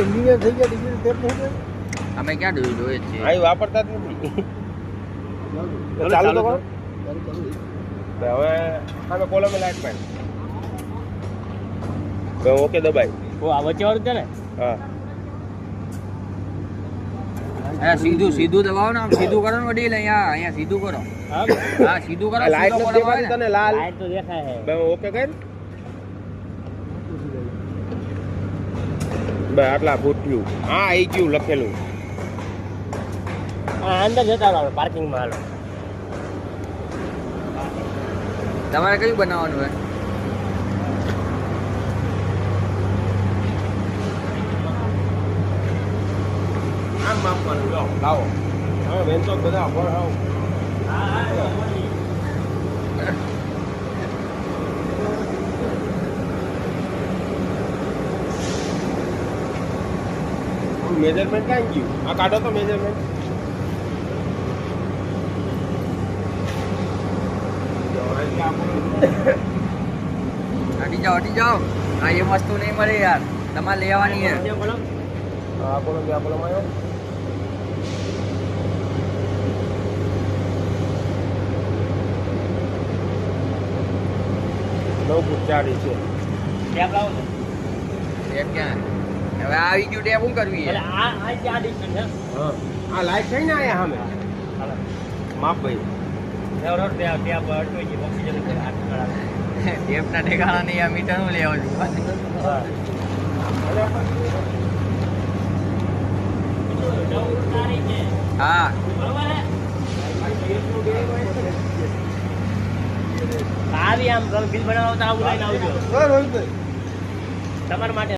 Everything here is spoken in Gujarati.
એન્જિનિયર થઈ ગયા ડિગ્રી ટેપ નહીં કરે. અમે ક્યાં જોઈએ છીએ અહીં વાપરતા જ નથી. ચાલુ તો કરો. હવે સામે કોલમે લાઈટ માં તો ઓકે દબાઈ. ઓ આ વચ્ચે વાળું છે ને? હા સીધું સીધું દબાવો ને આમ સીધું કરો ને વડીલ અહીંયા સીધું કરો હા સીધું કરો લાઈટ સીધો નથી કોલમ આવે દેખાતી ને. તને લાલ? લાઈટ તો દેખાય છે. બે ઓકે કર. બે આટલા ફૂટ્યું. હા આવી ગયું લખેલું. હા અંદર જતા રહો પાર્કિંગમાં હાલો. તમારે કયું બનાવવાનું હોય આમ માપવાનું લો લાવો. હા વેચો બધા પર આવો. મેજરમેન્ટ ક્યાં ગયું? આ કાઢો તો મેજરમેન્ટ. હટી જાઓ હા એ વસ્તુ નહીં મળે યાર તમારે લેવાની છે હા બોલો ક્યાં બોલો માયો. 9 ફૂટ 4 ઇંચ છે. ટેપ લાવો ને. ટેપ ક્યાં હવે આવી ગયું ટેપ શું કરવી એટલે આ આ ડિસ્ટન્સ છે. હા આ લાઈટ થઈ ને આયા સામે હાલો. માપ ભાઈ. એવરો ટેપ અટકી ગઈ ઓક્સિજન કે હાથ કરાવે. ટેપના ઠેકાણા નહીં આ મીટર નું લેવા છું હા. હા આવી આમ બિલ બનાવતા આવું લઈને આવજો હા રોહિતભાઈ તમારા માટે.